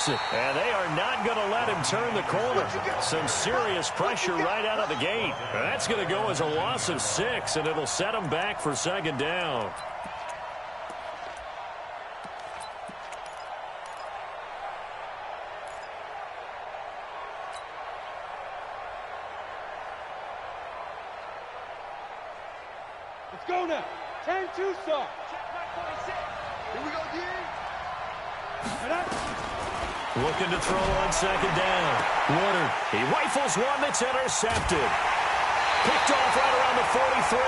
And they are not going to let him turn the corner. Some serious pressure right out of the gate. That's going to go as a loss of 6, and it'll set him back for second down. Let's go now. 10-2 start. Here we go, D. Looking to throw on second down. Woodard, he rifles one that's intercepted. Picked off right around the 43.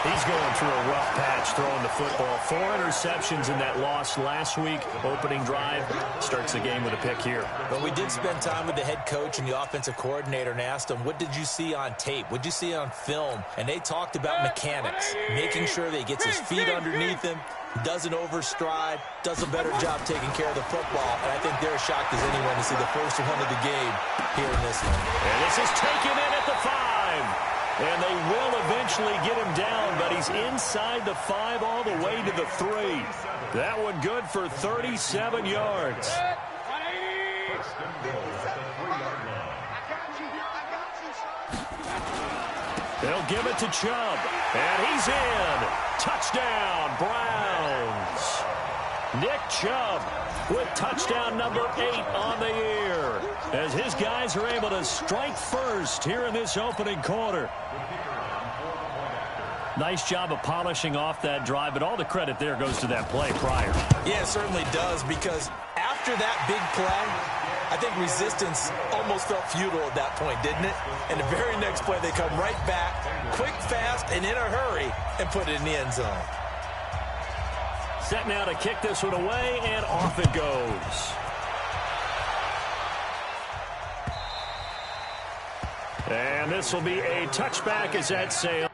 He's going through a rough patch throwing the football. 4 interceptions in that loss last week. Opening drive starts the game with a pick here. But we did spend time with the head coach and the offensive coordinator and asked them, what did you see on tape? What did you see on film? And they talked about mechanics, making sure that he gets his feet underneath him, doesn't overstride, does a better job taking care of the football. And I think they're as shocked as anyone to see the first one of the game here in this one. And this is taken in at the 5. And they will eventually get him down, but he's inside the 5 all the way to the 3. That one good for 37 yards. They'll give it to Chubb, and he's in. Touchdown, Browns. Nick Chubb with touchdown number 8 on the year, as his guys are able to strike first here in this opening quarter. Nice job of polishing off that drive, but all the credit there goes to that play prior. Yeah, it certainly does, because after that big play, I think resistance almost felt futile at that point, didn't it? And the very next play, they come right back, quick, fast, and in a hurry, and put it in the end zone. Set now to kick this one away, and off it goes. And this will be a touchback as that sails.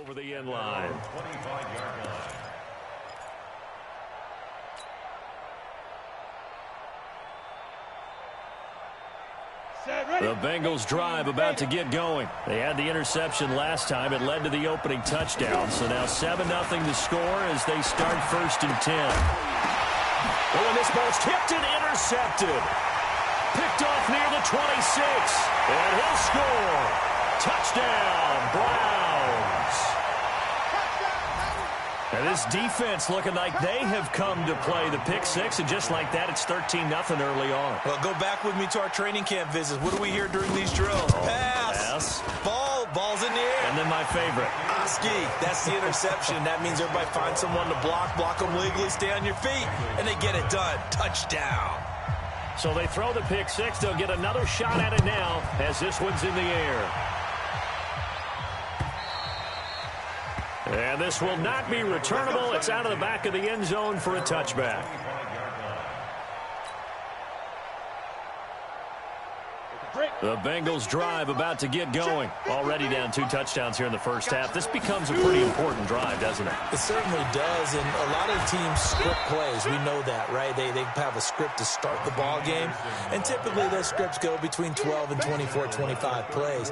Over the end line. 25-yard line. The Bengals drive about to get going. They had the interception last time. It led to the opening touchdown. So now 7-0 to score as they start 1st and 10. Oh, and this ball's tipped and intercepted. Picked off near the 26. And he'll score. Touchdown, Browns. And this defense looking like they have come to play the pick 6, and just like that, it's 13-0 early on. Well, go back with me to our training camp visits. What do we hear during these drills? Pass. Ball's in the air. And then my favorite. Oski, that's the interception. That means everybody finds someone to block them legally, stay on your feet, and they get it done. Touchdown. So they throw the pick 6. They'll get another shot at it now as this one's in the air. And this will not be returnable. It's out of the back of the end zone for a touchback. The Bengals drive about to get going. Already down 2 touchdowns here in the first half. This becomes a pretty important drive, doesn't it? It certainly does, and a lot of teams script plays. We know that, right? They have a script to start the ball game, and typically those scripts go between 12 and 24, 25 plays.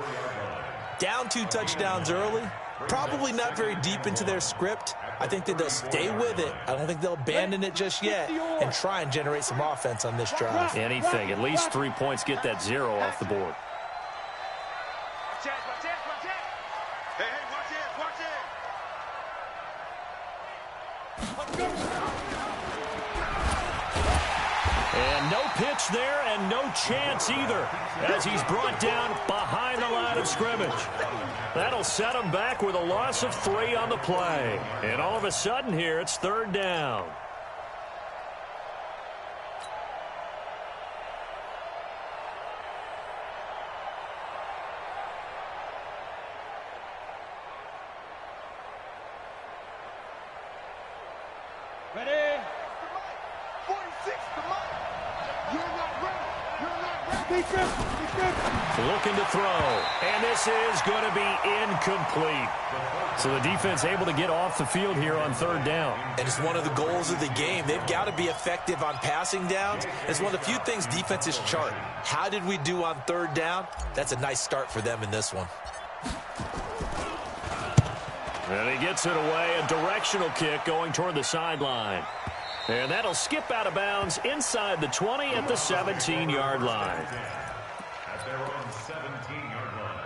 Down 2 touchdowns early, probably not very deep into their script. I think that they'll stay with it. I don't think they'll abandon it just yet and try and generate some offense on this drive. Anything. At least 3 points, get that 0 off the board. And no pitch there and no chance either as he's brought down behind the line of scrimmage. That'll set him back with a loss of 3 on the play. And all of a sudden here, it's 3rd down. Ready? 46 to Mike. You're not ready. You're not ready. Looking to throw. And this is going to be incomplete. So the defense able to get off the field here on 3rd down. And it's one of the goals of the game. They've got to be effective on passing downs. It's one of the few things defenses chart. How did we do on 3rd down? That's a nice start for them in this one. And he gets it away, a directional kick going toward the sideline. And that'll skip out of bounds inside the 20 at the 17-yard line. At their own 17-yard line.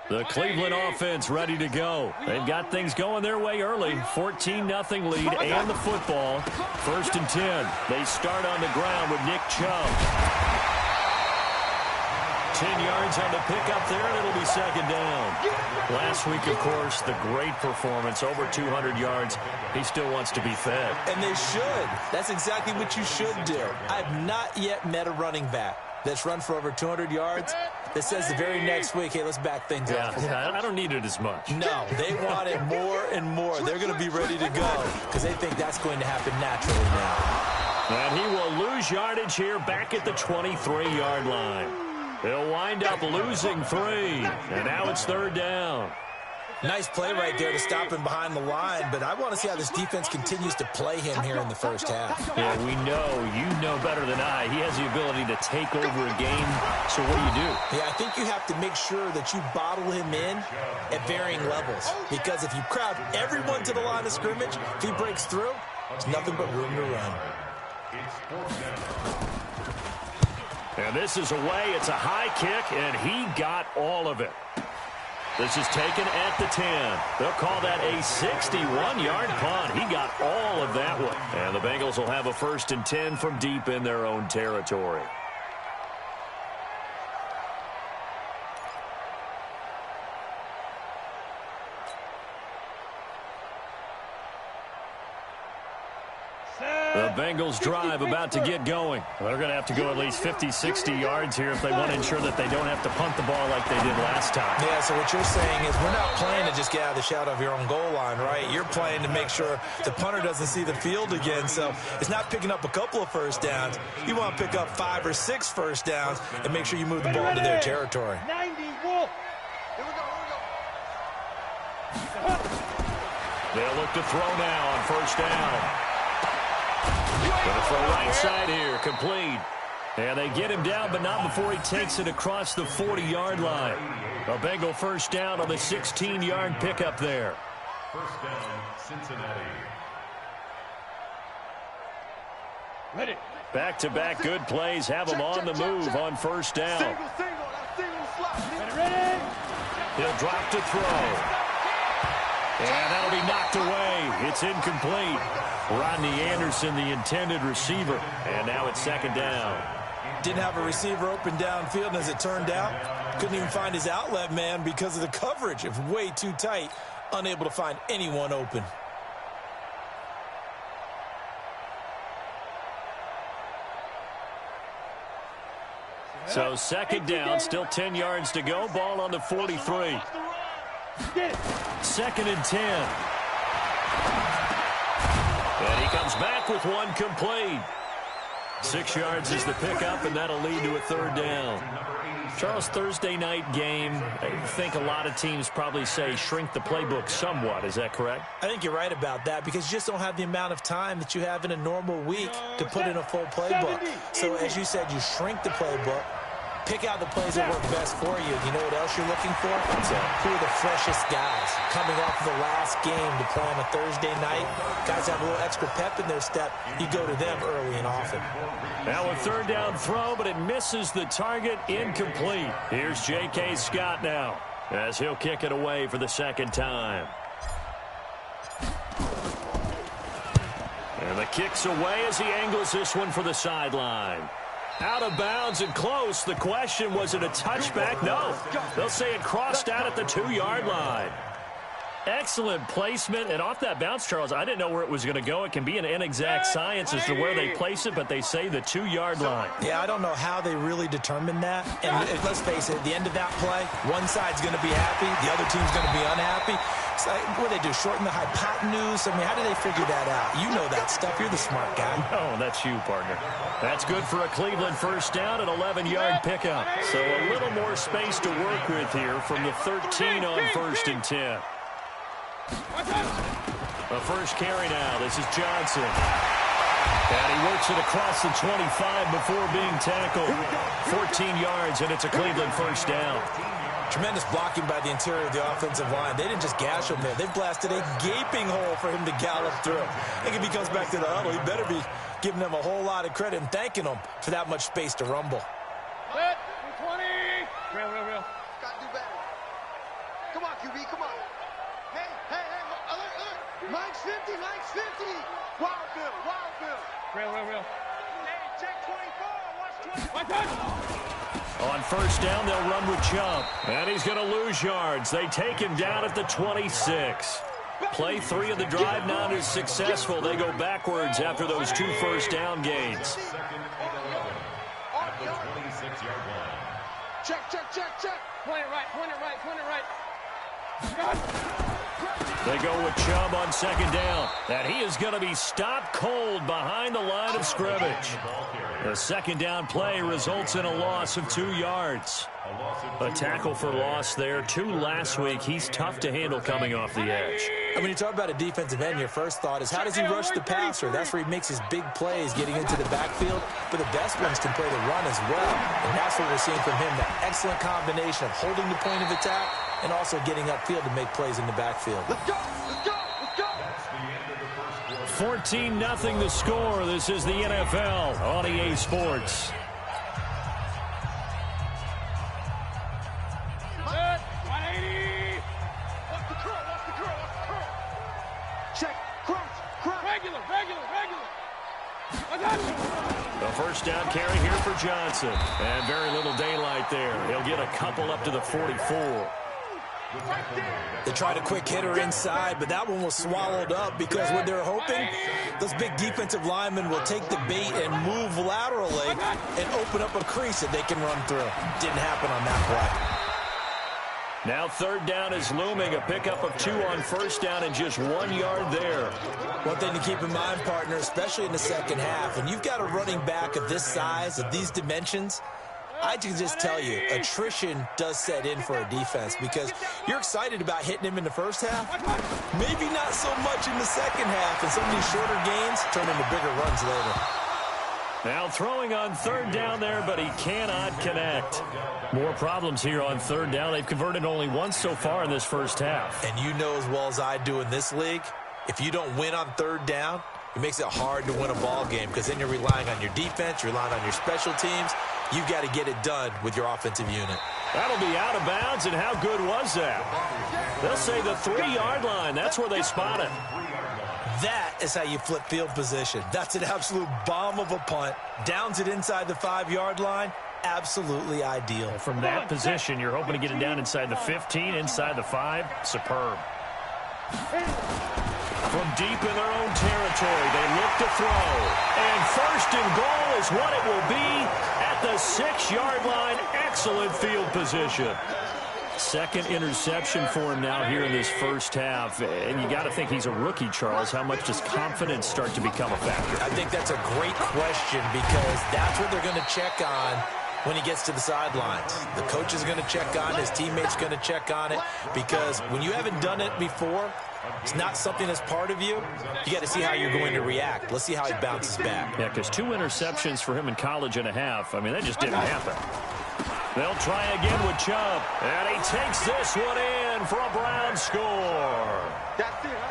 The Cleveland offense ready to go. They've got things going their way early. 14-0 lead and the football. 1st and 10. They start on the ground with Nick Chubb. 10 yards on the pickup there, and it'll be 2nd down. Last week, of course, the great performance, over 200 yards. He still wants to be fed. And they should. That's exactly what you should do. I've not yet met a running back that's run for over 200 yards that says the very next week, hey, let's back things up. Yeah, I don't need it as much. No, they want it more and more. They're going to be ready to go because they think that's going to happen naturally now. And he will lose yardage here back at the 23-yard line. He'll wind up losing 3, and now it's 3rd down. Nice play right there to stop him behind the line, but I want to see how this defense continues to play him here in the first half. Yeah, we know. You know better than I. He has the ability to take over a game, so what do? Yeah, I think you have to make sure that you bottle him in at varying levels, because if you crowd everyone to the line of scrimmage, if he breaks through, there's nothing but room to run. It's 4th down. And this is away. It's a high kick, and he got all of it. This is taken at the 10. They'll call that a 61-yard punt. He got all of that one. And the Bengals will have a 1st and 10 from deep in their own territory. The Bengals drive about to get going. They're going to have to go at least 50, 60 yards here if they want to ensure that they don't have to punt the ball like they did last time. Yeah, so what you're saying is we're not playing to just get out of the shadow of your own goal line, right? You're playing to make sure the punter doesn't see the field again. So it's not picking up a couple of 1st downs. You want to pick up 5 or 6 1st downs and make sure you move the ball into their territory. 90 Wolf. Here we go. They'll look to throw now on 1st down. Going to throw right side here, complete. And they get him down, but not before he takes it across the 40-yard line. A Bengal 1st down on the 16-yard pickup there. 1st down, Cincinnati. Ready. Back-to-back good plays have him on the move on 1st down. Ready. He'll drop to throw. And that'll be knocked away. It's incomplete. Rodney Anderson, the intended receiver. And now it's 2nd down. Didn't have a receiver open downfield, and as it turned out, couldn't even find his outlet man because of the coverage. It was way too tight, unable to find anyone open. So 2nd down, still 10 yards to go. Ball on the 43. 2nd and 10. And he comes back with one complete. 6 yards is the pickup, and that'll lead to a 3rd down. Charles, Thursday night game, I think a lot of teams probably say shrink the playbook somewhat. Is that correct? I think you're right about that because you just don't have the amount of time that you have in a normal week to put in a full playbook. So as you said, you shrink the playbook. Pick out the plays that work best for you. You know what else you're looking for? Who are the freshest guys coming off of the last game to play on a Thursday night? Guys have a little extra pep in their step. You go to them early and often. Now a 3rd down throw, but it misses the target, incomplete. Here's J.K. Scott now. as he'll kick it away for the second time. And the kick's away as he angles this one for the sideline. Out of bounds and close. The question, was it a touchback? No. They'll say it crossed out at the 2-yard line. Excellent placement, and off that bounce, Charles, I didn't know where it was going to go. It can be an inexact science as to where they place it, but they say the 2-yard line. Yeah, I don't know how they really determined that. And let's face it, at the end of that play, one side's going to be happy, the other team's going to be unhappy. It's like, what do they do, shorten the hypotenuse? I mean, how do they figure that out? You know that stuff. You're the smart guy. Oh, that's you, partner. That's good for a Cleveland first down, an 11-yard pickup. So a little more space to work with here from the 13 on 1st and 10. The first carry now. This is Johnson. And he works it across the 25 before being tackled. 14 yards, and it's a Cleveland first down. Tremendous blocking by the interior of the offensive line. They didn't just gash him there. They blasted a gaping hole for him to gallop through. I think if he comes back to the huddle, he better be giving them a whole lot of credit and thanking them for that much space to rumble. 20. Real. Gotta do better. Come on, QB, come on. Hey, alert. Mike's 50. Wild Bill. Real. Hey, check 24. Watch 20. On first down, they'll run with Chubb. And he's going to lose yards. They take him down at the 26. Play 3 of the drive not as successful. They go backwards after those 2 first down gains. At the 26-yard line. Check. Point it right. They go with Chubb on second down. And he is going to be stopped cold behind the line of scrimmage. The second down play results in a loss of 2 yards. A tackle for loss there. 2 last week. He's tough to handle coming off the edge. And when you talk about a defensive end, your first thought is, how does he rush the passer? That's where he makes his big plays getting into the backfield. But the best ones can play the run as well. And that's what we're seeing from him, that excellent combination of holding the point of attack and also getting upfield to make plays in the backfield. Let's go. 14-0 the score. This is the NFL on EA Sports. Check. Cross. Regular. The first down carry here for Johnson. And very little daylight there. He'll get a couple up to the 44. They tried a quick hitter inside, but that one was swallowed up because what they're hoping, those big defensive linemen will take the bait and move laterally and open up a crease that they can run through. Didn't happen on that play. Now third down is looming. A pickup of 2 on first down and just 1 yard there. One thing to keep in mind, partner, especially in the second half, when you've got a running back of this size, of these dimensions, I can just tell you, attrition does set in for a defense because you're excited about hitting him in the first half. Maybe not so much in the second half, and some of these shorter gains turn into bigger runs later. Now throwing on third down there, but he cannot connect. More problems here on third down. They've converted only once so far in this first half. And you know as well as I do in this league, if you don't win on third down, it makes it hard to win a ball game because then you're relying on your defense, you're relying on your special teams. You've got to get it done with your offensive unit. That'll be out of bounds, and how good was that? They'll say the 3-yard line. That's where they spot it. That is how you flip field position. That's an absolute bomb of a punt. Downs it inside the 5-yard line. Absolutely ideal. From that position, you're hoping to get it down inside the 15, inside the 5. Superb. From deep in their own territory, they look to throw. And first and goal is what it will be at the 6-yard line. Excellent field position. Second interception for him now here in this first half. And you got to think he's a rookie, Charles. How much does confidence start to become a factor? I think that's a great question because that's what they're going to check on when he gets to the sidelines. The coach is going to check on it. His teammate's going to check on it because when you haven't done it before, it's not something that's part of you. You got to see how you're going to react. Let's see how he bounces back. Yeah, because 2 interceptions for him in college and a half. I mean, that just didn't happen. They'll try again with Chubb. And he takes this one in for a Brown score.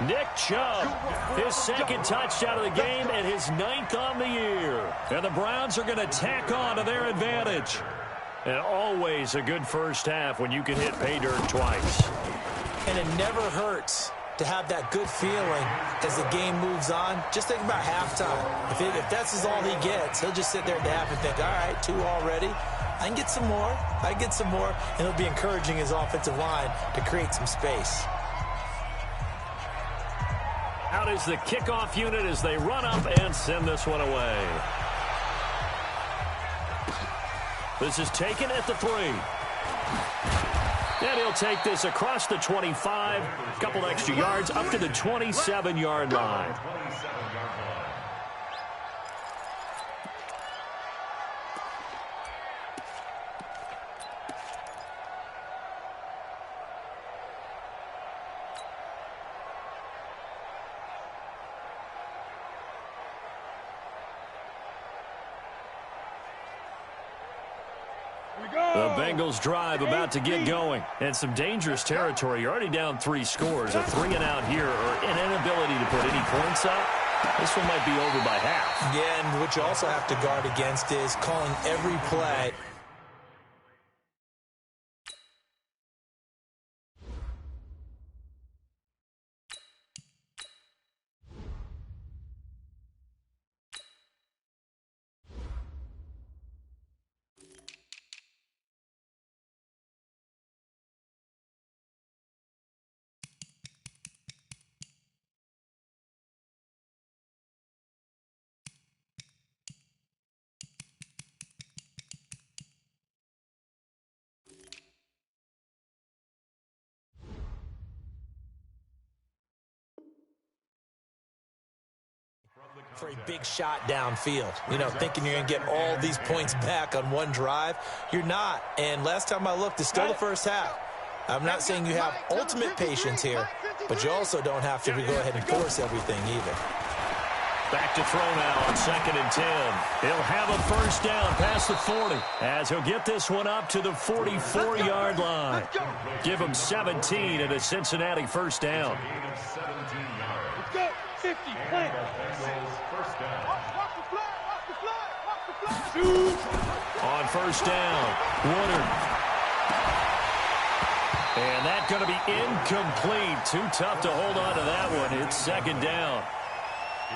Nick Chubb, his second touchdown of the game and his 9th on the year. And the Browns are going to tack on to their advantage. And always a good first half when you can hit pay dirt twice. And it never hurts to have that good feeling as the game moves on. Just think about halftime. If that's all he gets, he'll just sit there at the half and think, all right, 2 already. I can get some more. I can get some more. And he'll be encouraging his offensive line to create some space. Out is the kickoff unit as they run up and send this one away. This is taken at the 3. And he'll take this across the 25, a couple extra yards, up to the 27-yard line. The Bengals drive about to get going. And some dangerous territory. You're already down 3 scores. A 3-and-out here or an inability to put any points up. This one might be over by half. Yeah, and what you also have to guard against is calling every play. For a big shot downfield. You know, thinking you're going to get all these points back on one drive. You're not. And last time I looked, it's still the first half. I'm not saying you have ultimate patience here, but you also don't have to go ahead and force everything either. Back to throw now on 2nd and 10. He'll have a first down past the 40 as he'll get this one up to the 44-yard line. Give him 17 and a Cincinnati first down. Let's go. 50, plant. On first down, Woodard. And that's going to be incomplete. Too tough to hold on to that one. It's 2nd down.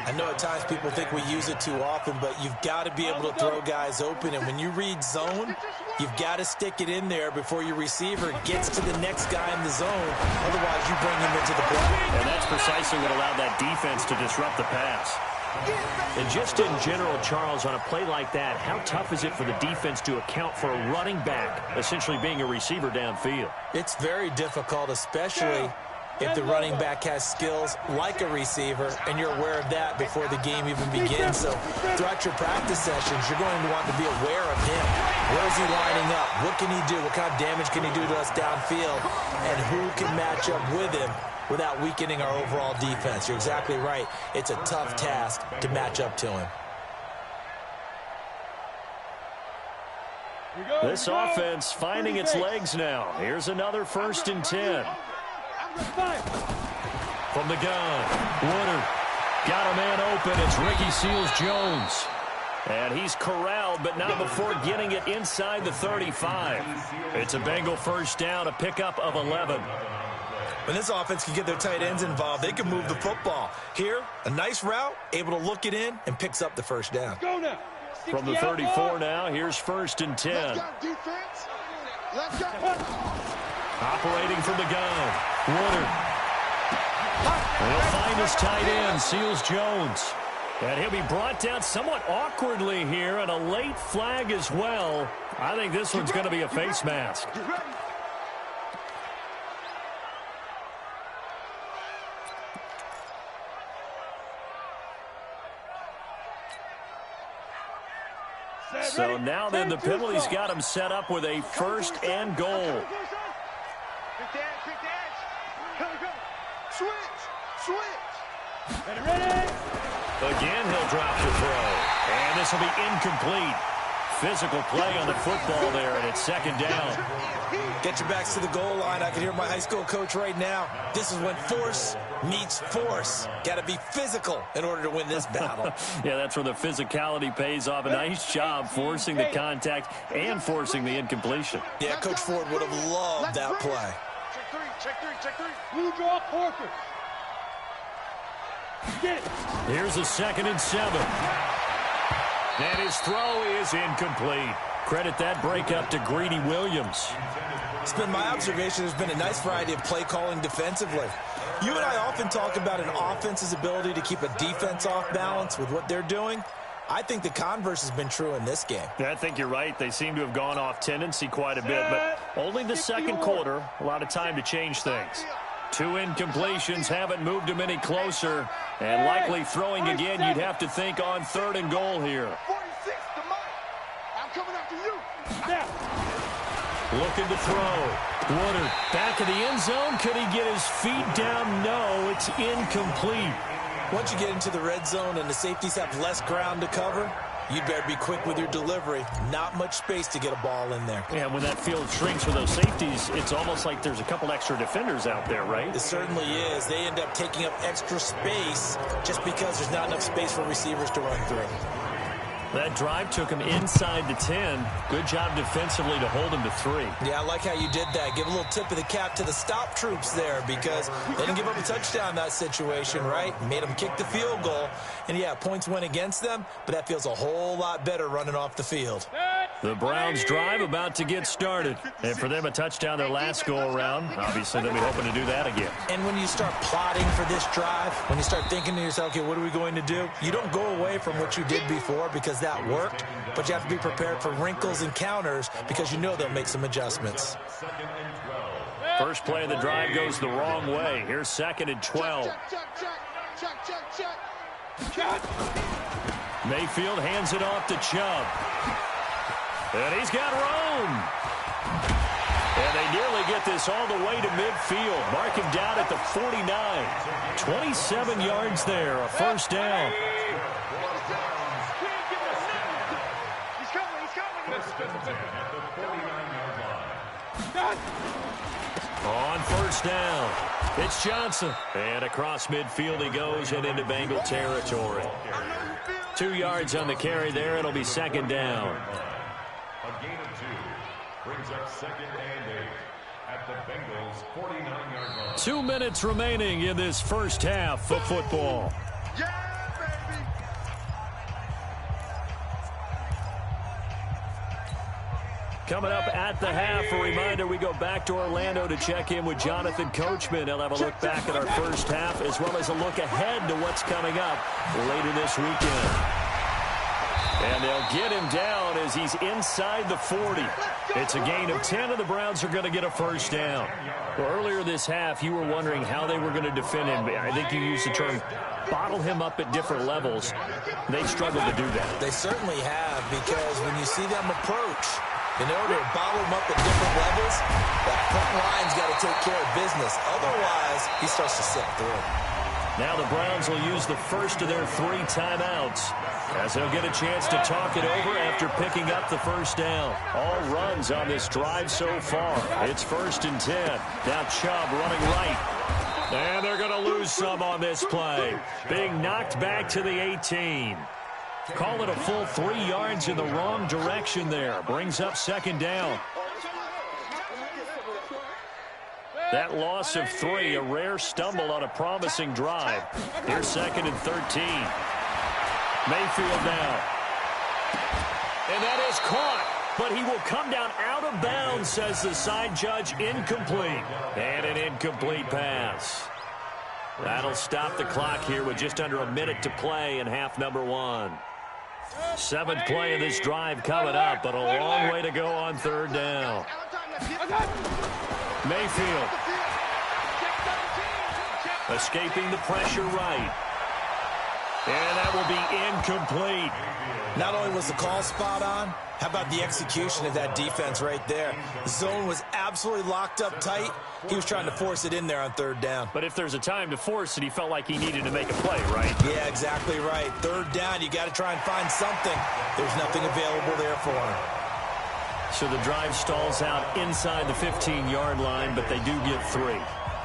I know at times people think we use it too often, but you've got to be able to throw guys open. And when you read zone, you've got to stick it in there before your receiver gets to the next guy in the zone. Otherwise, you bring him into the play. And that's precisely what allowed that defense to disrupt the pass. And just in general, Charles, on a play like that, how tough is it for the defense to account for a running back essentially being a receiver downfield? It's very difficult, especially if the running back has skills like a receiver, and you're aware of that before the game even begins. So throughout your practice sessions, you're going to want to be aware of him. Where is he lining up? What can he do? What kind of damage can he do to us downfield? And who can match up with him without weakening our overall defense? You're exactly right. It's a tough task to match up to him. This offense finding its legs now. Here's another 1st and 10. From the gun, Woodard got a man open. It's Ricky Seals-Jones. And he's corralled, but not before getting it inside the 35. It's a Bengal first down, a pickup of 11. When this offense can get their tight ends involved, they can move the football. Here, a nice route, able to look it in, and picks up the first down. From the 34 now, here's 1st and 10. Operating from the gun, Woodard. And he'll find his tight end, Seals-Jones. And he'll be brought down somewhat awkwardly here, and a late flag as well. I think this one's going to be a face mask. So now then, the penalty's got him set up with a 1st and goal. Again, he'll drop the throw. And this will be incomplete. physical play on the football there, and it's second down. Get your backs to the goal line. I can hear my high school coach right now. This is when force meets force. Got to be physical in order to win this battle. Yeah, that's where the physicality pays off. A nice job forcing the contact and forcing the incompletion. Yeah, Coach Ford would have loved that play. Check three. Blue draw, Porker. Here's a 2nd and 7. And his throw is incomplete. Credit that breakup to Greedy Williams. It's been my observation there's been a nice variety of play calling defensively. You and I often talk about an offense's ability to keep a defense off balance with what they're doing. I think the converse has been true in this game. Yeah, I think you're right. They seem to have gone off tendency quite a bit, but only the second quarter. A lot of time to change things. 2 incompletions haven't moved him any closer, and likely throwing again, you'd have to think on 3rd and goal here. 46 to Mike. I'm coming after you. Looking to throw. Woodard back of the end zone. Could he get his feet down? No, it's incomplete. Once you get into the red zone and the safeties have less ground to cover, you'd better be quick with your delivery. Not much space to get a ball in there. Yeah, when that field shrinks with those safeties, it's almost like there's a couple extra defenders out there, right? It certainly is. They end up taking up extra space just because there's not enough space for receivers to run through. That drive took him inside the 10. Good job defensively to hold him to 3. Yeah, I like how you did that. Give a little tip of the cap to the stop troops there because they didn't give up a touchdown in that situation, right? Made them kick the field goal. And, yeah, points went against them, but that feels a whole lot better running off the field. The Browns drive about to get started. And for them, a touchdown their last go-around. Obviously, they'll be hoping to do that again. And when you start plotting for this drive, when you start thinking to yourself, okay, what are we going to do? You don't go away from what you did before because that worked, but you have to be prepared for wrinkles and counters because you know they'll make some adjustments. First play of the drive goes the wrong way. Here's 2nd and 12. Mayfield hands it off to Chubb. And he's got room. And they nearly get this all the way to midfield. Mark him down at the 49. 27 yards there, a first down. On first down, it's Johnson. And across midfield he goes and into Bengal territory. 2 yards on the carry there. It'll be 2nd down. A gain of 2 brings up 2nd and 8 at the Bengals' 49-yard line. 2 minutes remaining in this first half of football. Coming up at the half, a reminder, we go back to Orlando to check in with Jonathan Coachman. He'll have a look back at our first half as well as a look ahead to what's coming up later this weekend. And they'll get him down as he's inside the 40. It's a gain of 10, and the Browns are going to get a first down. Well, earlier this half, you were wondering how they were going to defend him. I think you used the term bottle him up at different levels. They struggled to do that. They certainly have, because when you see them approach, in order to bottle him up at different levels, that front line's got to take care of business. Otherwise, he starts to slip through. Now the Browns will use the first of their 3 timeouts as they'll get a chance to talk it over after picking up the first down. All runs on this drive so far. It's 1st and 10. Now Chubb running right. And they're going to lose some on this play. Being knocked back to the 18. Call it a full 3 yards in the wrong direction there. Brings up 2nd down. That loss of 3, a rare stumble on a promising drive. Here's 2nd and 13. Mayfield now. And that is caught, but he will come down out of bounds, says the side judge. Incomplete. And an incomplete pass. That'll stop the clock here with just under a minute to play in half number 1. 7th play of this drive coming up, but a long way to go on 3rd down. Mayfield escaping the pressure right. And that will be incomplete. Not only was the call spot on, how about the execution of that defense right there? The zone was absolutely locked up tight. He was trying to force it in there on third down. But if there's a time to force it, he felt like he needed to make a play, right? Yeah, exactly right. Third down, you got to try and find something. There's nothing available there for him. So the drive stalls out inside the 15-yard line, but they do get 3.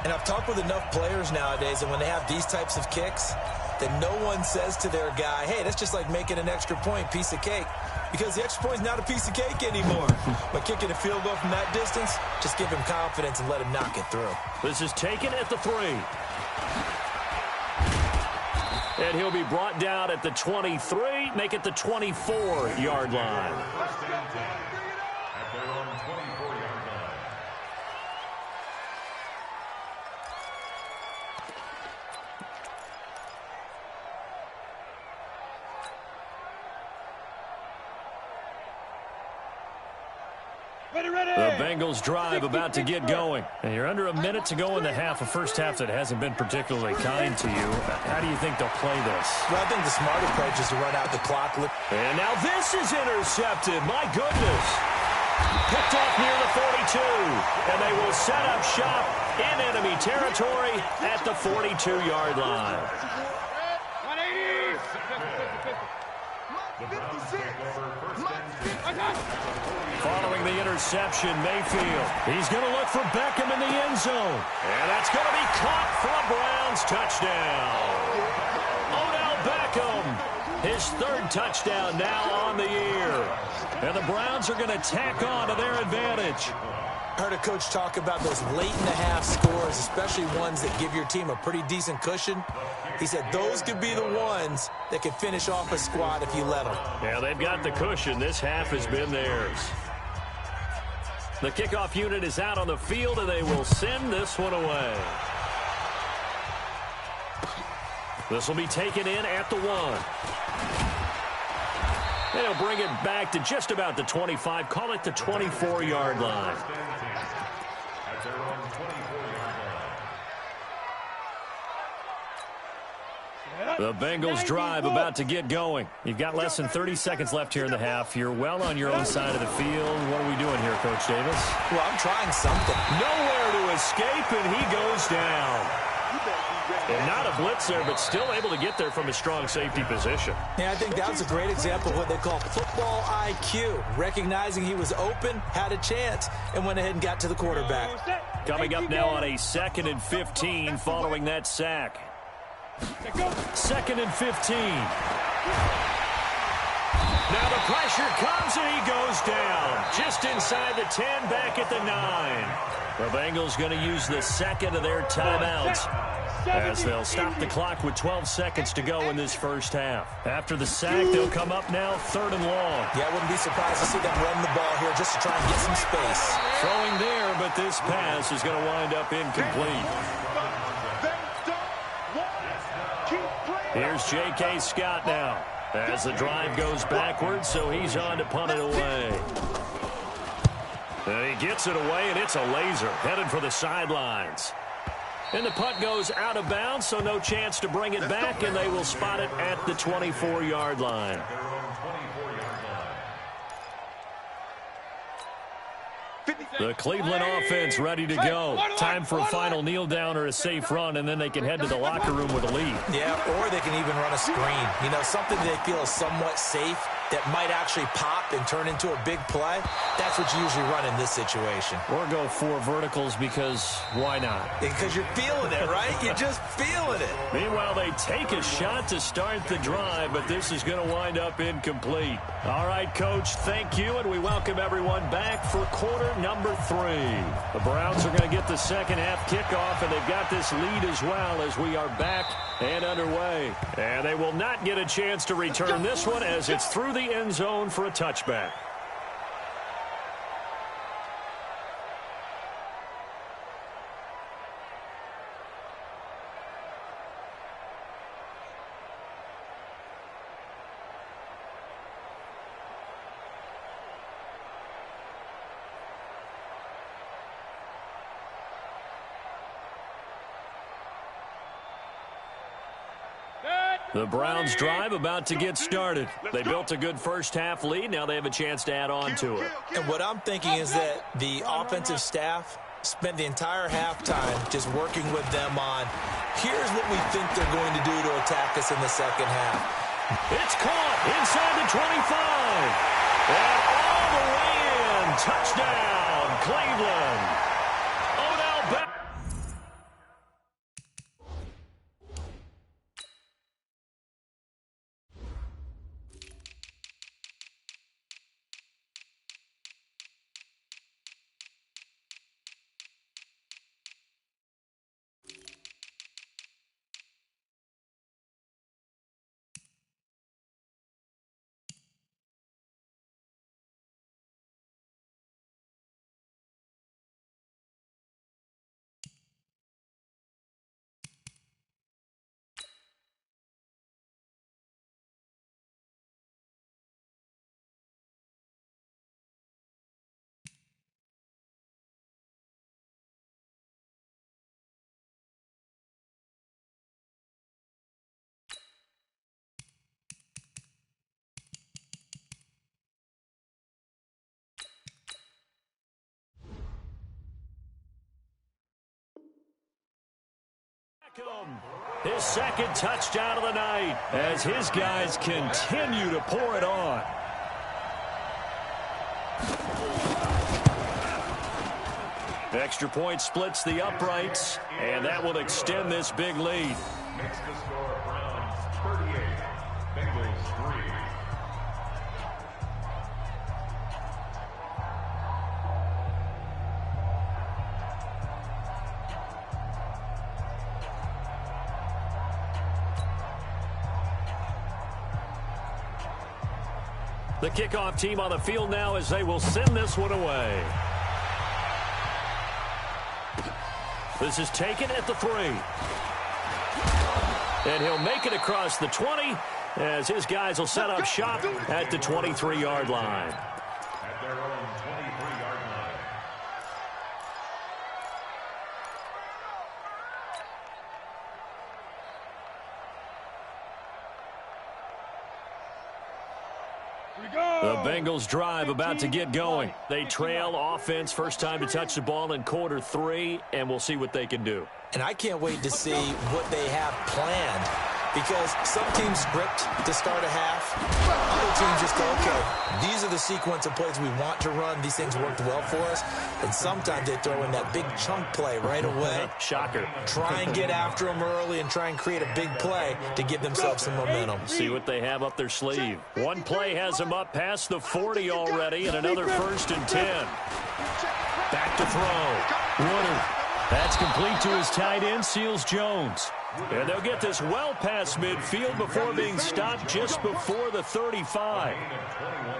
And I've talked with enough players nowadays, and when they have these types of kicks, that no one says to their guy, hey, that's just like making an extra point, piece of cake. Because the extra point is not a piece of cake anymore. But kicking a field goal from that distance, just give him confidence and let him knock it through. This is taken at the 3. And he'll be brought down at the 23, make it the 24-yard line. First and 10 at their own 24-yard line. The Bengals drive about to get going. And you're under a minute to go in the half, a first half that hasn't been particularly kind to you. How do you think they'll play this? Well, I think the smart approach is to run out the clock. And now this is intercepted. My goodness. Picked off near the 42. And they will set up shop in enemy territory at the 42-yard line. 180. The Browns take over first and 10. Following the interception, Mayfield. He's going to look for Beckham in the end zone. And that's going to be caught for a Browns touchdown. Odell Beckham, his 3rd touchdown now on the year. And the Browns are going to tack on to their advantage. I heard a coach talk about those late-in-the-half scores, especially ones that give your team a pretty decent cushion. He said those could be the ones that could finish off a squad if you let them. Yeah, they've got the cushion. This half has been theirs. The kickoff unit is out on the field, and they will send this one away. This will be taken in at the 1. And he'll bring it back to just about the 25. Call it the 24-yard line. At their own 24-yard line. The Bengals drive about to get going. You've got less than 30 seconds left here in the half. You're well on your own side of the field. What are we doing here, Coach Davis? Well, I'm trying something. Nowhere to escape, and he goes down. And not a blitzer, but still able to get there from a strong safety position. Yeah, I think that was a great example of what they call football IQ. Recognizing he was open, had a chance, and went ahead and got to the quarterback. Coming up now on a 2nd and 15 following that sack. 2nd and 15. Now the pressure comes, and he goes down. Just inside the 10, back at the 9. The Bengals going to use the 2nd of their timeouts, as they'll stop the clock with 12 seconds to go in this first half. After the sack, they'll come up now 3rd and long. Yeah, I wouldn't be surprised to see them run the ball here just to try and get some space. Throwing there, but this pass is going to wind up incomplete. Here's J.K. Scott now, as the drive goes backwards, so he's on to punt it away. And he gets it away, and it's a laser, headed for the sidelines. And the punt goes out of bounds, so no chance to bring it back, and they will spot it at the 24-yard line. The Cleveland offense ready to go. Time for a final kneel down or a safe run, and then they can head to the locker room with a lead. Yeah, or they can even run a screen. You know, something they feel is somewhat safe that might actually pop and turn into a big play. That's what you usually run in this situation. Or go 4 verticals, because why not? Because you're feeling it, right? You're just feeling it. Meanwhile, they take a shot to start the drive, but this is going to wind up incomplete. All right, Coach, thank you, and we welcome everyone back for quarter number 3. The Browns are going to get the second half kickoff, and they've got this lead as well as we are back and underway. And they will not get a chance to return this one as it's through the end zone for a touchback. The Browns drive about to get started. They built a good first-half lead. Now they have a chance to add on to it. And what I'm thinking is that the offensive staff spent the entire halftime just working with them on, here's what we think they're going to do to attack us in the second half. It's caught inside the 25. And all the way in. Touchdown, Cleveland. Odell Beckham. His second touchdown of the night as his guys continue to pour it on. The extra point splits the uprights, and that will extend this big lead. Makes the score Browns 38, Bengals 3. The kickoff team on the field now as they will send this one away. This is taken at the 3. And he'll make it across the 20 as his guys will set up shop at the 23-yard line. At their own 23-yard line. The Bengals drive about to get going. They trail offense first time to touch the ball in quarter 3, and we'll see what they can do. And I can't wait to see what they have planned, because some teams script to start a half. Other teams just go, okay, these are the sequence of plays we want to run. These things worked well for us. And sometimes they throw in that big chunk play right away. Shocker. Try and get after them early and try and create a big play to give themselves some momentum. See what they have up their sleeve. One play has them up past the 40 already, and another 1st and 10. Back to throw. Woodard. That's complete to his tight end, Seals Jones. And they'll get this well past midfield before being stopped just before the 35.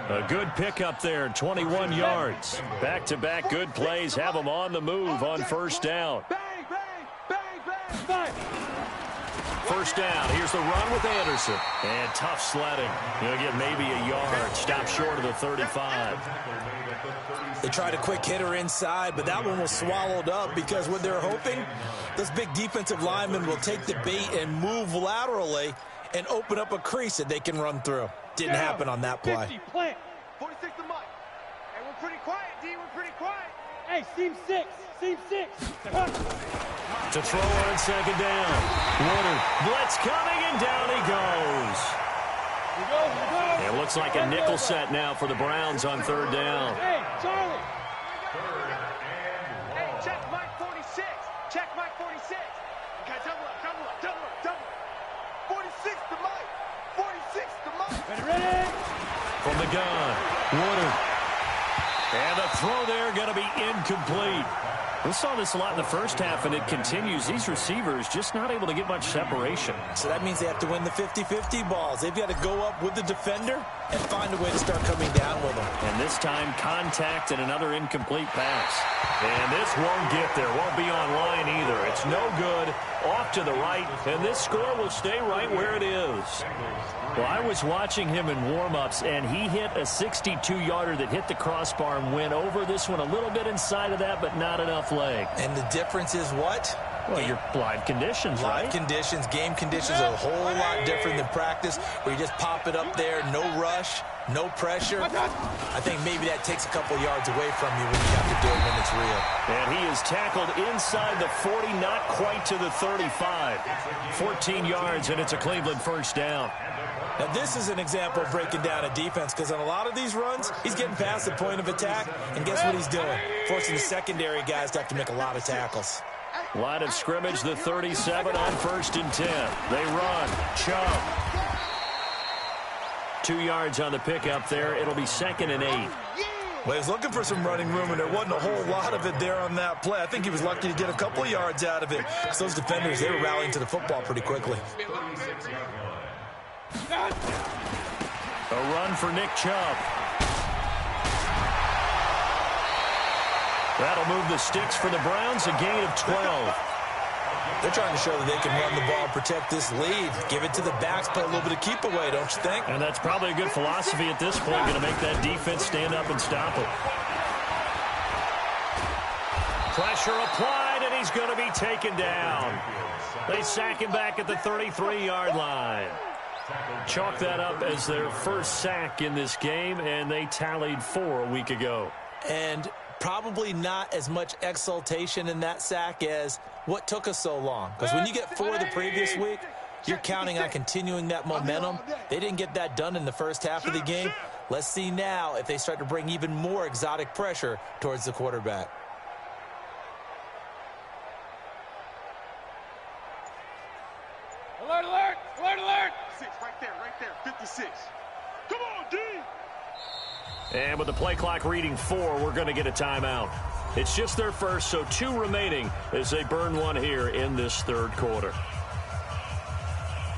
A good pickup there, 21 yards. Back-to-back good plays have them on the move on first down. First down, here's the run with Anderson. And tough sledding. He'll get maybe a yard, stop short of the 35. They tried a quick hitter inside, but that one was swallowed up because what they're hoping, those big defensive linemen will take the bait and move laterally and open up a crease that they can run through. Didn't happen on that play. 50, plant. 46 to Mike. Hey, we're pretty quiet, D. We're pretty quiet. Hey, seam 6. Seam 6. To throw on second down. Woodard, blitz coming, and down he goes. It looks like a nickel set now for the Browns on third down. Hey, Charlie. Hey, check Mike 46. Check Mike 46. Okay, double up, double up, double up, double up. 46 to Mike. 46 to Mike. Ready? From the gun, Woodard. And the throw there going to be incomplete. We saw this a lot in the first half, and it continues. These receivers just not able to get much separation. So that means they have to win the 50-50 balls. They've got to go up with the defender and find a way to start coming down with them. And this time, contact and another incomplete pass. And this won't get there. Won't be on line either. It's no good. Off to the right, and this score will stay right where it is. Well, I was watching him in warm-ups, and he hit a 62-yarder that hit the crossbar and went over this one a little bit inside of that, but not enough leg. And the difference is what? Well, your live conditions, right? Live conditions, game conditions are a whole lot different than practice, where you just pop it up there, no rush, no pressure. I think maybe that takes a couple yards away from you when you have to do it when it's real. And he is tackled inside the 40, not quite to the 35. 14 yards, and it's a Cleveland first down. Now, this is an example of breaking down a defense, because on a lot of these runs, he's getting past the point of attack, and guess what he's doing? Forcing the secondary guys to have to make a lot of tackles. Line of scrimmage, the 37 on 1st and 10. They run. Chubb. 2 yards on the pickup there. It'll be 2nd and 8. Well, he was looking for some running room, and there wasn't a whole lot of it there on that play. I think he was lucky to get a couple of yards out of it, because those defenders, they were rallying to the football pretty quickly. A run for Nick Chubb. That'll move the sticks for the Browns, a gain of 12. They're trying to show that they can run the ball and protect this lead. Give it to the backs, play a little bit of keep away, don't you think? And that's probably a good philosophy at this point, going to make that defense stand up and stop it. Pressure applied, and he's going to be taken down. They sack him back at the 33-yard line. Chalk that up as their first sack in this game, and they tallied 4 a week ago. And probably not as much exultation in that sack as what took us so long. Because when you get 4 the previous week, you're counting on continuing that momentum. They didn't get that done in the first half of the game. Let's see now if they start to bring even more exotic pressure towards the quarterback. Alert, alert, alert, alert. 6, right there, 56. Come on, D. And with the play clock reading 4, we're going to get a timeout. It's just their first, so 2 remaining as they burn one here in this 3rd quarter.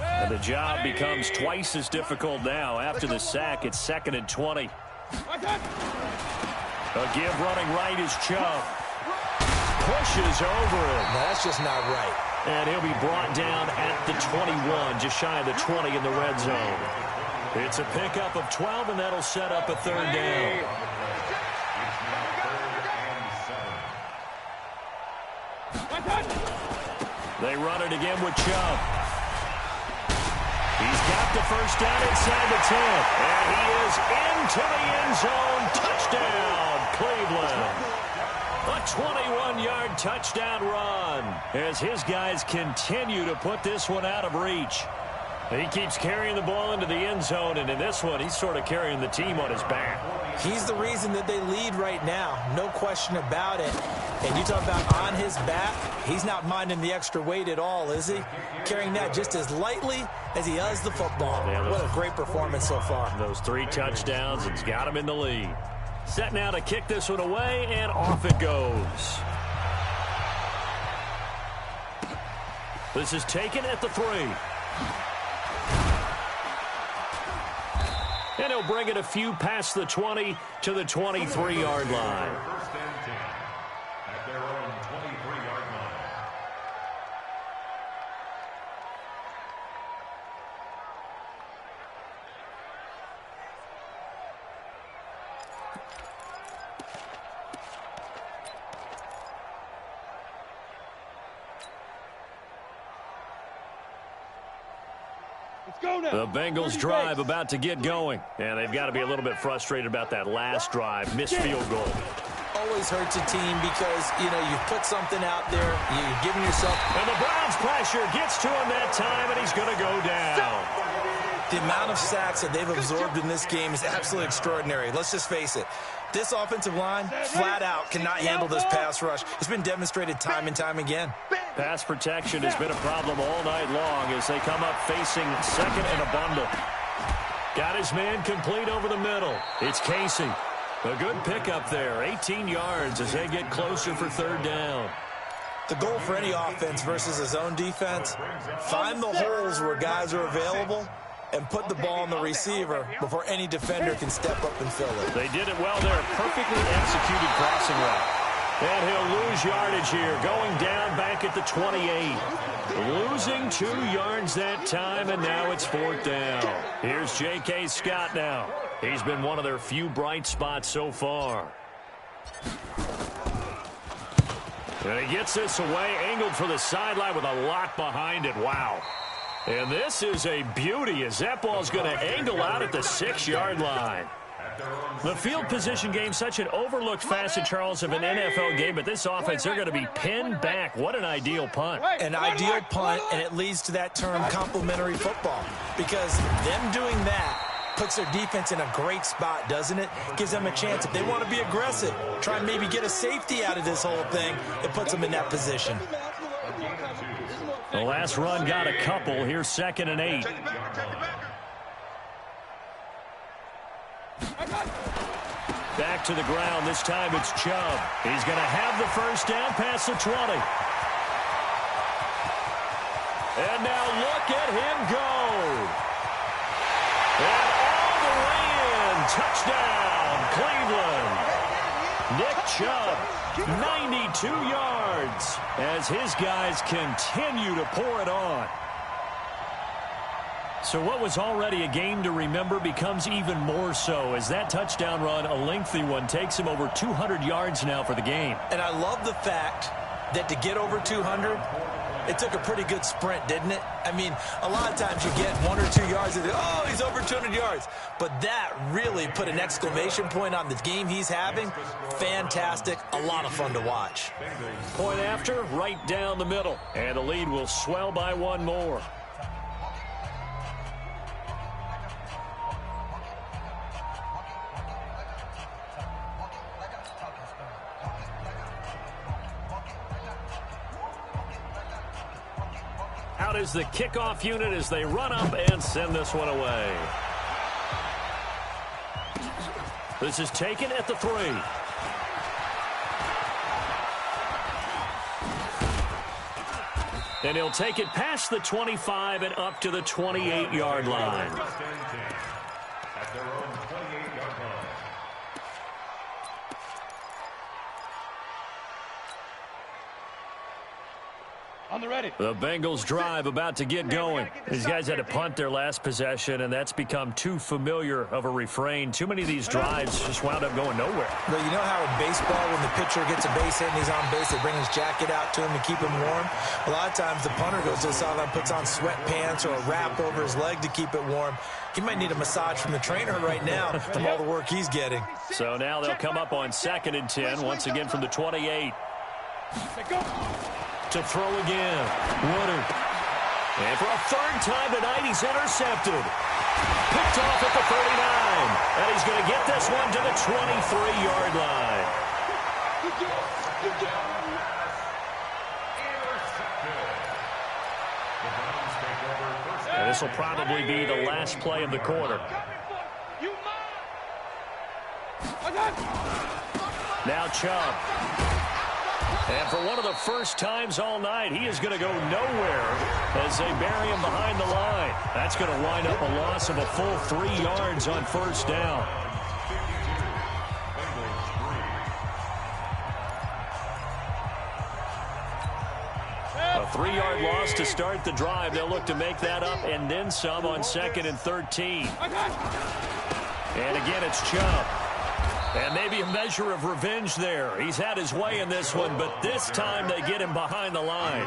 And the job becomes twice as difficult now. After the sack, it's 2nd and 20. A give running right is Chubb. Pushes over him. Now, that's just not right. And he'll be brought down at the 21, just shy of the 20 in the red zone. It's a pickup of 12, and that'll set up a 3rd down. They run it again with Chubb. He's got the first down inside the 10. And he is into the end zone. Touchdown, Cleveland. A 21-yard touchdown run as his guys continue to put this one out of reach. He keeps carrying the ball into the end zone, and in this one, he's sort of carrying the team on his back. He's the reason that they lead right now, no question about it. And you talk about on his back, he's not minding the extra weight at all, is he? Carrying that just as lightly as he does the football. Yeah, what a great performance so far. Those 3 touchdowns, it's got him in the lead. Set now to kick this one away, and off it goes. This is taken at the 3. And he'll bring it a few past the 20 to the 23-yard line. First and 10 at their own 23-yard line. The Bengals drive about to get going. And they've got to be a little bit frustrated about that last drive. Missed field goal. Always hurts a team because, you know, you put something out there, you're giving yourself. And the Browns pressure gets to him that time, and he's going to go down. The amount of sacks that they've absorbed in this game is absolutely extraordinary. Let's just face it. This offensive line, flat out, cannot handle this pass rush. It's been demonstrated time and time again. Pass protection has been a problem all night long as they come up facing 2nd and a bundle. Got his man complete over the middle. It's Casey. A good pickup there. 18 yards as they get closer for 3rd down. The goal for any offense versus a zone defense, find the holes where guys are available and put the ball on the receiver before any defender can step up and fill it. They did it well there. Perfectly executed crossing route. And he'll lose yardage here, going down back at the 28. Losing 2 yards that time, and now it's 4th down. Here's J.K. Scott now. He's been one of their few bright spots so far. And he gets this away, angled for the sideline with a lot behind it. Wow. And this is a beauty as that ball's going to angle out at the 6-yard line. The field position game, such an overlooked facet, Charles, of an NFL game, but this offense, they're going to be pinned back. What an ideal punt. An ideal punt, and it leads to that term complementary football, because them doing that puts their defense in a great spot, doesn't it? Gives them a chance. If they want to be aggressive, try and maybe get a safety out of this whole thing, it puts them in that position. The last run got a couple. Here's 2nd and 8. Back to the ground. This time it's Chubb. He's going to have the first down past the 20. And now look at him go. And all the way in. Touchdown, Cleveland. Nick Chubb, 92 yards as his guys continue to pour it on. So what was already a game to remember becomes even more so as that touchdown run, a lengthy one, takes him over 200 yards now for the game. And I love the fact that to get over 200, it took a pretty good sprint, didn't it? I mean, a lot of times you get 1 or 2 yards and oh, he's over 200 yards. But that really put an exclamation point on the game he's having. Fantastic. A lot of fun to watch. Point after, right down the middle. And the lead will swell by 1 more. Out is the kickoff unit as they run up and send this one away. This is taken at the 3. And he'll take it past the 25 and up to the 28-yard line. At their own 28-yard line. On the ready. The Bengals drive about to get going. These guys had to punt their last possession, and that's become too familiar of a refrain. Too many of these drives just wound up going nowhere. But you know how in baseball, when the pitcher gets a base hit and he's on base, they bring his jacket out to him to keep him warm? A lot of times the punter goes to the sideline, puts on sweatpants or a wrap over his leg to keep it warm. He might need a massage from the trainer right now from all the work he's getting. So now they'll come up on 2nd and 10, once again from the 28. To throw again. Woodard. And for a 3rd time tonight, he's intercepted. Picked off at the 39. And he's going to get this one to the 23-yard line. And this will probably be the last play of the quarter. Now Chubb. And for one of the first times all night, he is going to go nowhere as they bury him behind the line. That's going to wind up a loss of a full 3 yards on 1st down. A 3-yard loss to start the drive. They'll look to make that up and then some on 2nd and 13. And again, it's Chubb. And maybe a measure of revenge there. He's had his way in this one, but this time they get him behind the line.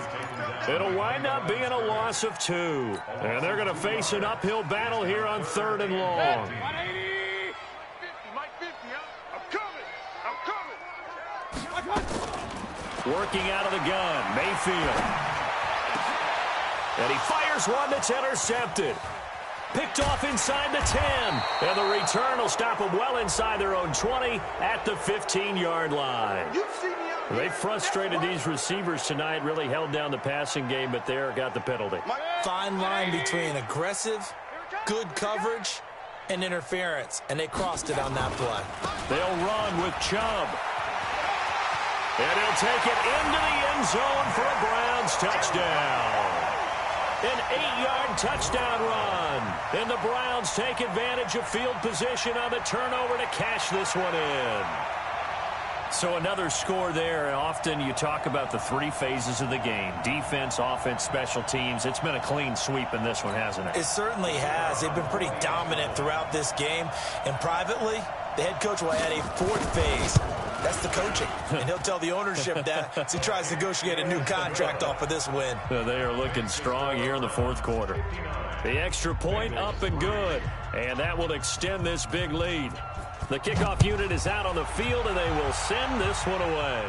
It'll wind up being a loss of 2. And they're going to face an uphill battle here on 3rd and long. 180. 50, Mike 50, huh? I'm coming. Working out of the gun, Mayfield. And he fires one that's intercepted. Picked off inside the 10. And the return will stop them well inside their own 20 at the 15-yard line. They frustrated these receivers tonight, really held down the passing game, but there got the penalty. Fine line between aggressive, good coverage, and interference, and they crossed it on that play. They'll run with Chubb. And he'll take it into the end zone for a Browns touchdown. An 8-yard touchdown run. And the Browns take advantage of field position on the turnover to cash this one in. So another score there. Often you talk about the 3 phases of the game. Defense, offense, special teams. It's been a clean sweep in this one, hasn't it? It certainly has. They've been pretty dominant throughout this game. And privately, the head coach will add a 4th phase. That's the coaching. And he'll tell the ownership that as he tries to negotiate a new contract off of this win. They are looking strong here in the fourth quarter. The extra point up and good. And that will extend this big lead. The kickoff unit is out on the field, and they will send this one away.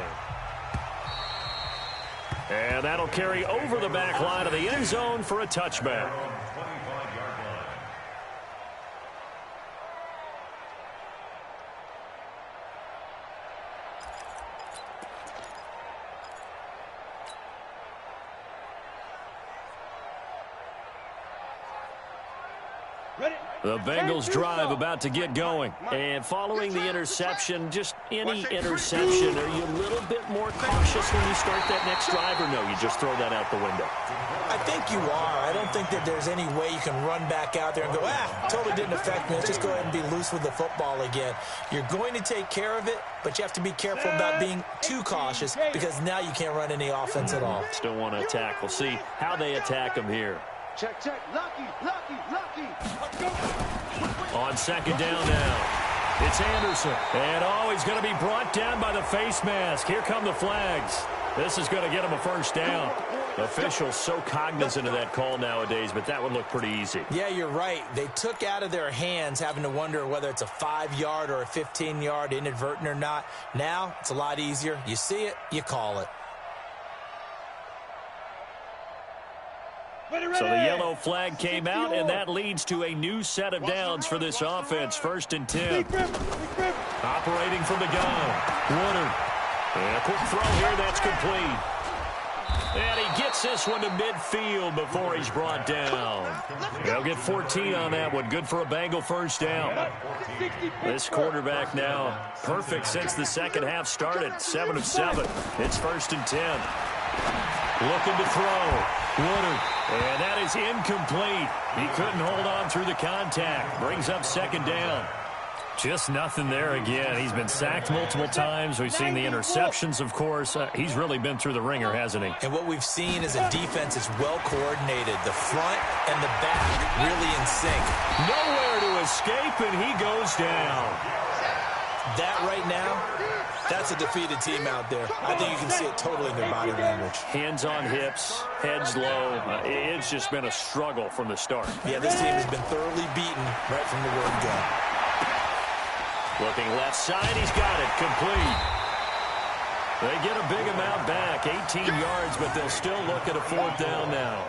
And that'll carry over the back line of the end zone for a touchback. The Bengals drive about to get going. And following the interception, just any interception, are you a little bit more cautious when you start that next drive, or no, you just throw that out the window? I think you are. I don't think that there's any way you can run back out there and go, totally didn't affect me. Let's just go ahead and be loose with the football again. You're going to take care of it, but you have to be careful about being too cautious because now you can't run any offense at all. Still want to attack. We'll see how they attack them here. Check. Lucky. Let's go. On second down now. It's Anderson. And, he's going to be brought down by the face mask. Here come the flags. This is going to get him a first down. Officials so cognizant of that call nowadays, but that would look pretty easy. Yeah, you're right. They took out of their hands having to wonder whether it's a 5-yard or a 15-yard inadvertent or not. Now, it's a lot easier. You see it, you call it. So the yellow flag came out, and that leads to a new set of downs for this offense. 1st and 10. Operating from the gun. Woodard. And a quick throw here. That's complete. And he gets this one to midfield before he's brought down. They'll get 14 on that one. Good for a Bengal first down. This quarterback now perfect since the second half started. 7 of 7. It's 1st and 10. Looking to throw. Woodard. And that is incomplete. He couldn't hold on through the contact. Brings up 2nd down. Just nothing there again. He's been sacked multiple times. We've seen the interceptions, of course. He's really been through the ringer, hasn't he? And what we've seen is a defense that's well coordinated. The front and the back really in sync. Nowhere to escape, and he goes down. That right now, that's a defeated team out there. I think you can see it totally in their body language. Hands on hips, heads low. It's just been a struggle from the start. Yeah, this team has been thoroughly beaten right from the word go. Looking left side, he's got it. Complete. They get a big amount back, 18 yards, but they'll still look at a 4th down now.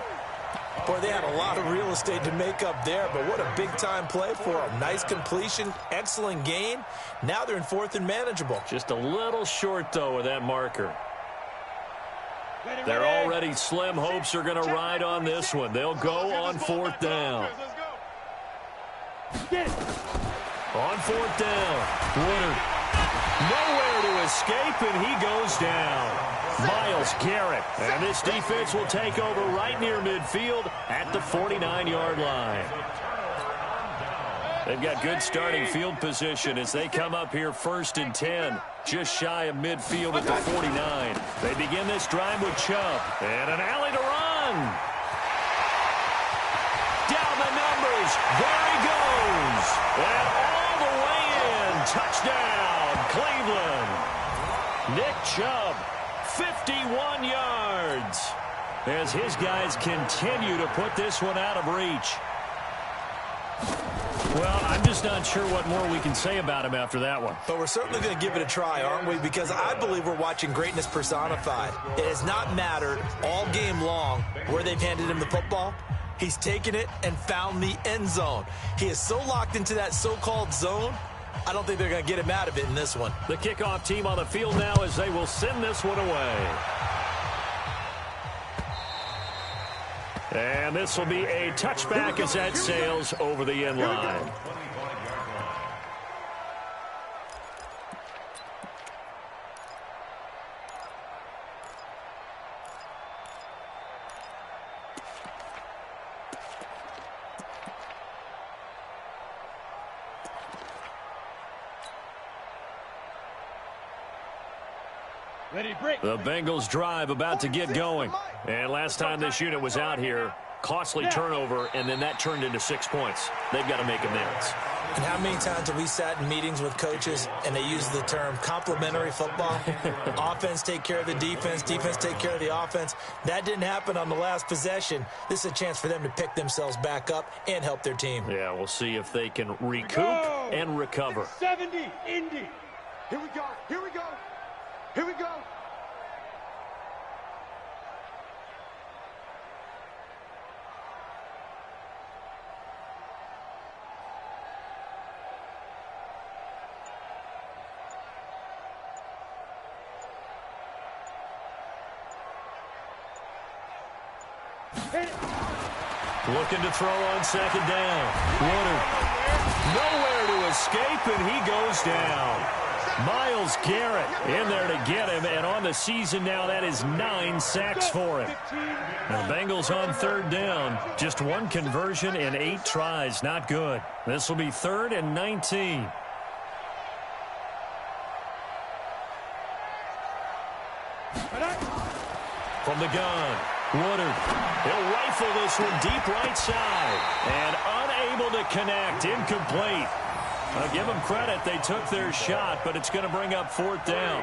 Boy, they had a lot of real estate to make up there, but what a big-time play for them. Nice completion, excellent gain. Now they're in 4th and manageable. Just a little short, though, with that marker. Their already slim hopes are going to ride on this one. They'll go on 4th down. On 4th down, Woodard. Nowhere to escape, and he goes down. Myles Garrett. And this defense will take over right near midfield at the 49-yard line. They've got good starting field position as they come up here 1st and 10. Just shy of midfield at the 49. They begin this drive with Chubb. And an alley to run. Down the numbers. There he goes. And all the way in. Touchdown, Cleveland. Nick Chubb, 51 yards. As his guys continue to put this one out of reach. Well, I'm just not sure what more we can say about him after that one. But we're certainly going to give it a try, aren't we? Because I believe we're watching greatness personified. It has not mattered all game long where they've handed him the football. He's taken it and found the end zone. He is so locked into that so-called zone, I don't think they're going to get him out of it in this one. The kickoff team on the field now as they will send this one away. And this will be a touchback as that sails over the end line. The Bengals drive about to get going. And last time this unit was out here, costly turnover, and then that turned into 6 points. They've got to make amends. And how many times have we sat in meetings with coaches and they use the term complementary football? Offense take care of the defense, defense take care of the offense. That didn't happen on the last possession. This is a chance for them to pick themselves back up and help their team. Yeah, we'll see if they can recoup and recover. 70, Indy. Here we go, here we go, here we go. Looking to throw on second down. Woodard. Nowhere to escape, and he goes down. Myles Garrett in there to get him, and on the season now, that is 9 sacks for him. And the Bengals on third down. Just one conversion and 8 tries. Not good. This will be 3rd and 19. From the gun, Woodard. He'll rifle this one deep right side. And unable to connect. Incomplete. I'll give them credit. They took their shot, but it's going to bring up 4th down.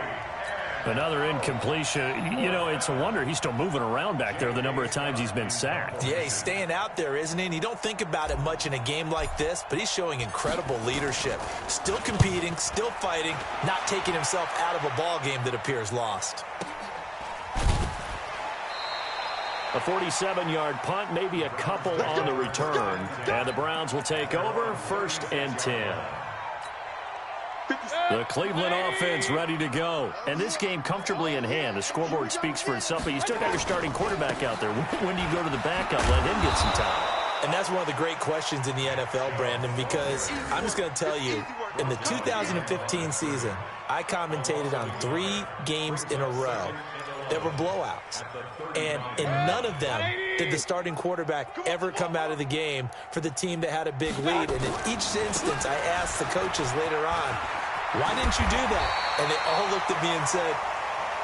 Another incompletion. You know, it's a wonder he's still moving around back there the number of times he's been sacked. Yeah, he's staying out there, isn't he? And you don't think about it much in a game like this, but he's showing incredible leadership. Still competing, still fighting, not taking himself out of a ball game that appears lost. A 47-yard punt, maybe a couple on the return. And the Browns will take over, 1st and 10. The Cleveland offense ready to go. And this game comfortably in hand. The scoreboard speaks for itself, but you still got your starting quarterback out there. When do you go to the backup, let him get some time? And that's one of the great questions in the NFL, Brandon, because I'm just going to tell you, in the 2015 season, I commentated on 3 games in a row that were blowouts. And in none of them did the starting quarterback ever come out of the game for the team that had a big lead. And in each instance, I asked the coaches later on, why didn't you do that? And they all looked at me and said,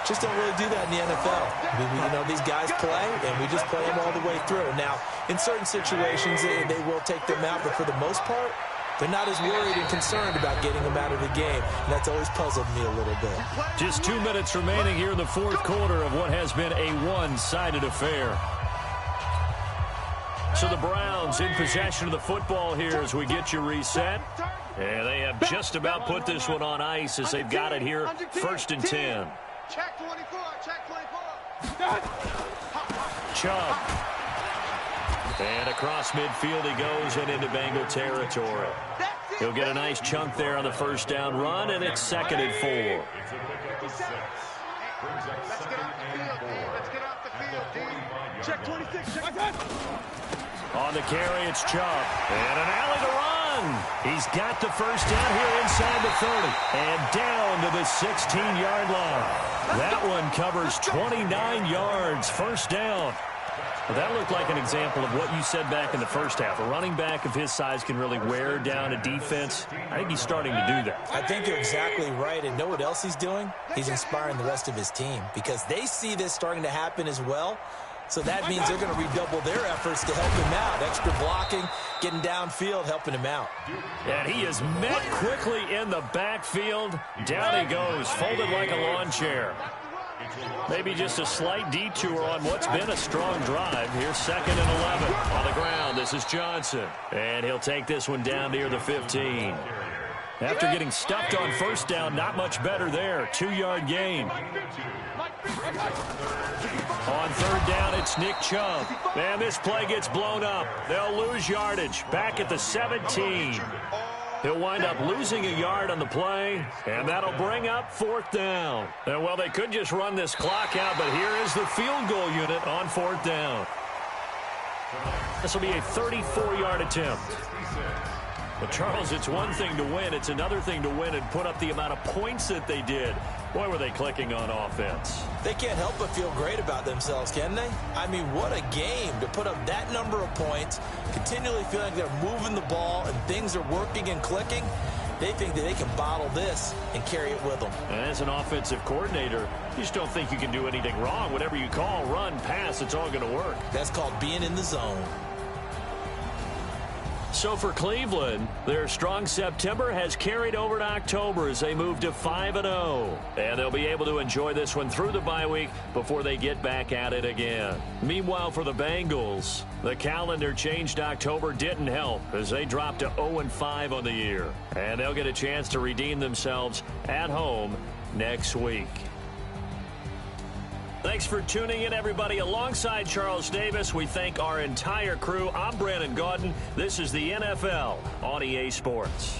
just don't really do that in the NFL. You know, these guys play, and we just play them all the way through. Now, in certain situations, they will take them out, but for the most part, they're not as worried and concerned about getting them out of the game. And that's always puzzled me a little bit. Just 2 minutes remaining here in the 4th quarter of what has been a one-sided affair. So the Browns in possession of the football here as we get you reset. And they have just about put this one on ice as they've got it here, 1st and 10. Check 24, check 24. Chubb. And across midfield he goes and into Bengal territory. He'll get a nice chunk there on the 1st down run, and it's 2nd and 4. Let's get off the field, D. Let's get off the field, D. Check 26, check 10. On the carry, it's Chubb. And an alley to run. He's got the 1st down here inside the 30. And down to the 16-yard line. That one covers 29 yards. 1st down. Well, that looked like an example of what you said back in the 1st half. A running back of his size can really wear down a defense. I think he's starting to do that. I think you're exactly right. And know what else he's doing? He's inspiring the rest of his team because they see this starting to happen as well. So that means they're going to redouble their efforts to help him out. Extra blocking, getting downfield, helping him out. And he is met quickly in the backfield. Down he goes, folded like a lawn chair. Maybe just a slight detour on what's been a strong drive. Here's 2nd and 11. On the ground, this is Johnson. And he'll take this one down near the 15. After getting stuffed on 1st down, not much better there. 2-yard gain. On 3rd down, it's Nick Chubb. And this play gets blown up. They'll lose yardage. Back at the 17. He'll wind up losing a yard on the play, and that'll bring up 4th down. And, well, they could just run this clock out, but here is the field goal unit on 4th down. This will be a 34-yard attempt. But, Charles, it's one thing to win. It's another thing to win and put up the amount of points that they did. Boy, were they clicking on offense. They can't help but feel great about themselves, can they? I mean, what a game to put up that number of points, continually feeling like they're moving the ball and things are working and clicking. They think that they can bottle this and carry it with them. And as an offensive coordinator, you just don't think you can do anything wrong. Whatever you call, run, pass, it's all going to work. That's called being in the zone. So for Cleveland, their strong September has carried over to October as they move to 5-0. And they'll be able to enjoy this one through the bye week before they get back at it again. Meanwhile, for the Bengals, the calendar changed October didn't help as they dropped to 0-5 on the year. And they'll get a chance to redeem themselves at home next week. Thanks for tuning in, everybody. Alongside Charles Davis, we thank our entire crew. I'm Brandon Gaudin. This is the NFL on EA Sports.